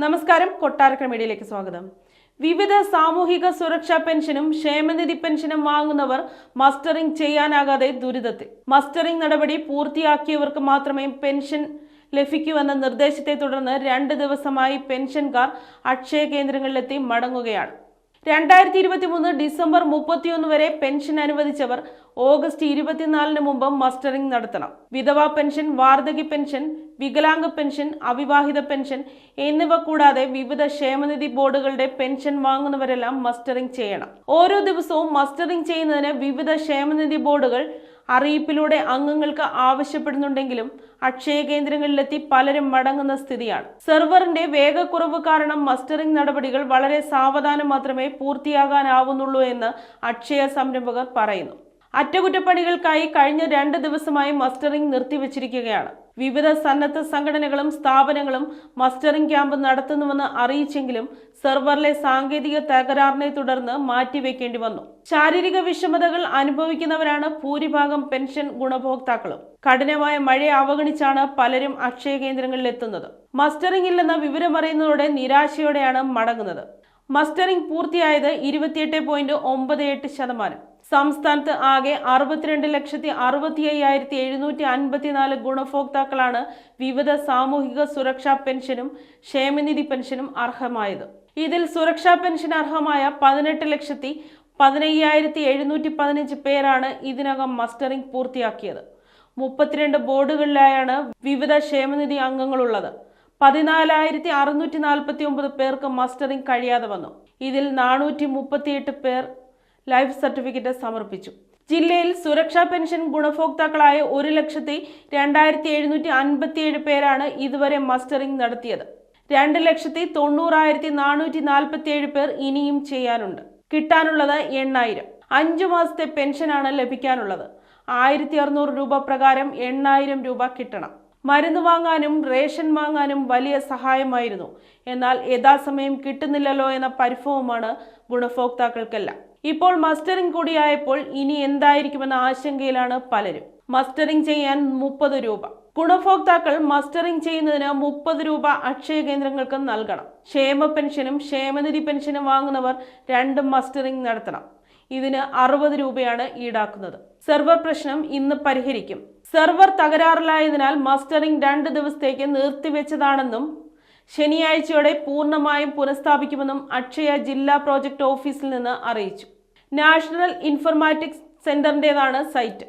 നമസ്കാരം, കൊട്ടാരക്കര മീഡിയയിലേക്ക് സ്വാഗതം. വിവിധ സാമൂഹിക സുരക്ഷാ പെൻഷനും ക്ഷേമനിധി പെൻഷനും വാങ്ങുന്നവർ മസ്റ്ററിംഗ് ചെയ്യാനാകാതെ ദുരിതത്തിൽ. മസ്റ്ററിംഗ് നടപടി പൂർത്തിയാക്കിയവർക്ക് മാത്രമേ പെൻഷൻ ലഭിക്കൂവെന്ന നിർദ്ദേശത്തെ തുടർന്ന് 2 ദിവസമായി പെൻഷൻകാർ അക്ഷയ കേന്ദ്രങ്ങളിലെത്തി മടങ്ങുകയാണ്. 2023 ഡിസംബർ 31 വരെ പെൻഷൻ അനുവദിച്ചവർ ഓഗസ്റ്റ് 24 മുമ്പ് മസ്റ്ററിംഗ് നടത്തണം. വിധവാ പെൻഷൻ, വാർദ്ധക്യ പെൻഷൻ, വികലാംഗ പെൻഷൻ, അവിവാഹിത പെൻഷൻ എന്നിവ കൂടാതെ വിവിധ ക്ഷേമനിധി ബോർഡുകളുടെ പെൻഷൻ വാങ്ങുന്നവരെല്ലാം മസ്റ്ററിംഗ് ചെയ്യണം. ഓരോ ദിവസവും മസ്റ്ററിംഗ് ചെയ്യുന്നതിന് വിവിധ ക്ഷേമനിധി ബോർഡുകൾ അറിയിപ്പിലൂടെ അംഗങ്ങൾക്ക് ആവശ്യപ്പെടുന്നുണ്ടെങ്കിലും അക്ഷയ കേന്ദ്രങ്ങളിലെത്തി പലരും മടങ്ങുന്ന സ്ഥിതിയാണ്. സെർവറിന്റെ വേഗക്കുറവ് കാരണം മസ്റ്ററിംഗ് നടപടികൾ വളരെ സാവധാനം മാത്രമേ പൂർത്തിയാകാനാവുന്നുള്ളൂ എന്ന് അക്ഷയ സംരംഭകർ പറയുന്നു. അറ്റകുറ്റപ്പണികൾക്കായി കഴിഞ്ഞ 2 ദിവസമായി മസ്റ്ററിംഗ് നിർത്തിവച്ചിരിക്കുകയാണ്. വിവിധ സന്നദ്ധ സംഘടനകളും സ്ഥാപനങ്ങളും മസ്റ്ററിംഗ് ക്യാമ്പ് നടത്തുന്നുവെന്ന് അറിയിച്ചെങ്കിലും സെർവറിലെ സാങ്കേതിക തകരാറിനെ തുടർന്ന് മാറ്റിവെക്കേണ്ടി വന്നു. ശാരീരിക വിഷമതകൾ അനുഭവിക്കുന്നവരാണ് ഭൂരിഭാഗം പെൻഷൻ ഗുണഭോക്താക്കളും. കഠിനമായ മഴയെ അവഗണിച്ചാണ് പലരും അക്ഷയ കേന്ദ്രങ്ങളിൽ എത്തുന്നത്. മസ്റ്ററിംഗ് ഇല്ലെന്ന വിവരമറിയുന്നതോടെ നിരാശയോടെയാണ് മടങ്ങുന്നത്. മസ്റ്ററിംഗ് പൂർത്തിയായത് 28.98%. സംസ്ഥാനത്ത് ആകെ 62,65,754 ഗുണഭോക്താക്കളാണ് വിവിധ സാമൂഹിക സുരക്ഷാ പെൻഷനും ക്ഷേമനിധി പെൻഷനും അർഹമായത്. ഇതിൽ സുരക്ഷാ പെൻഷൻ അർഹമായ 18,15,715 പേരാണ് ഇതിനകം മസ്റ്ററിംഗ് പൂർത്തിയാക്കിയത്. 32 ബോർഡുകളിലായാണ് വിവിധ ക്ഷേമനിധി അംഗങ്ങളുള്ളത്. 14,649 പേർക്ക് മസ്റ്ററിംഗ് കഴിയാതെ വന്നു. ഇതിൽ 438 പേർ ലൈഫ് സർട്ടിഫിക്കറ്റ് സമർപ്പിച്ചു. ജില്ലയിൽ സുരക്ഷാ പെൻഷൻ ഗുണഭോക്താക്കളായ 1,02,757 പേരാണ് ഇതുവരെ മസ്റ്ററിംഗ് നടത്തിയത്. 2,90,447 പേർ ഇനിയും ചെയ്യാനുണ്ട്. കിട്ടാനുള്ളത് 8,000. 5 മാസത്തെ പെൻഷനാണ് ലഭിക്കാനുള്ളത്. 1,600 രൂപ പ്രകാരം 8,000 രൂപ കിട്ടണം. മരുന്ന് വാങ്ങാനും റേഷൻ വാങ്ങാനും വലിയ സഹായമായിരുന്നു. എന്നാൽ യഥാസമയം കിട്ടുന്നില്ലല്ലോ എന്ന പരിഭവമാണ് ഗുണഭോക്താക്കൾക്കെല്ലാം. ഇപ്പോൾ മസ്റ്ററിംഗ് കൂടിയായപ്പോൾ ഇനി എന്തായിരിക്കുമെന്ന ആശങ്കയിലാണ് പലരും. മസ്റ്ററിംഗ് ചെയ്യാൻ 30 രൂപ. ഗുണഭോക്താക്കൾ മസ്റ്ററിംഗ് ചെയ്യുന്നതിന് 30 രൂപ അക്ഷയ കേന്ദ്രങ്ങൾക്ക് നൽകണം. ക്ഷേമ പെൻഷനും ക്ഷേമനിധി പെൻഷനും വാങ്ങുന്നവർ 2 മസ്റ്ററിംഗ് നടത്തണം. ഇതിന് 60 രൂപയാണ് ഈടാക്കുന്നത്. സെർവർ പ്രശ്നം ഇന്ന് പരിഹരിക്കും. സെർവർ തകരാറിലായതിനാൽ മസ്റ്ററിംഗ് 2 ദിവസത്തേക്ക് നിർത്തിവെച്ചതാണെന്നും ശനിയാഴ്ചയോടെ പൂർണ്ണമായും പുനഃസ്ഥാപിക്കുമെന്നും അക്ഷയ ജില്ലാ പ്രോജക്ട് ഓഫീസിൽ നിന്ന് അറിയിച്ചു. നാഷണൽ ഇൻഫർമാറ്റിക്സ് സെന്ററിന്റേതാണ് സൈറ്റ്.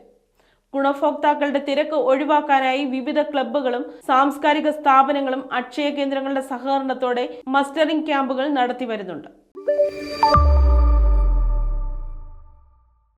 ഗുണഭോക്താക്കളുടെ തിരക്ക് ഒഴിവാക്കാനായി വിവിധ ക്ലബ്ബുകളും സാംസ്കാരിക സ്ഥാപനങ്ങളും അക്ഷയ കേന്ദ്രങ്ങളുടെ സഹകരണത്തോടെ മസ്റ്ററിംഗ് ക്യാമ്പുകൾ നടത്തി വരുന്നുണ്ട്.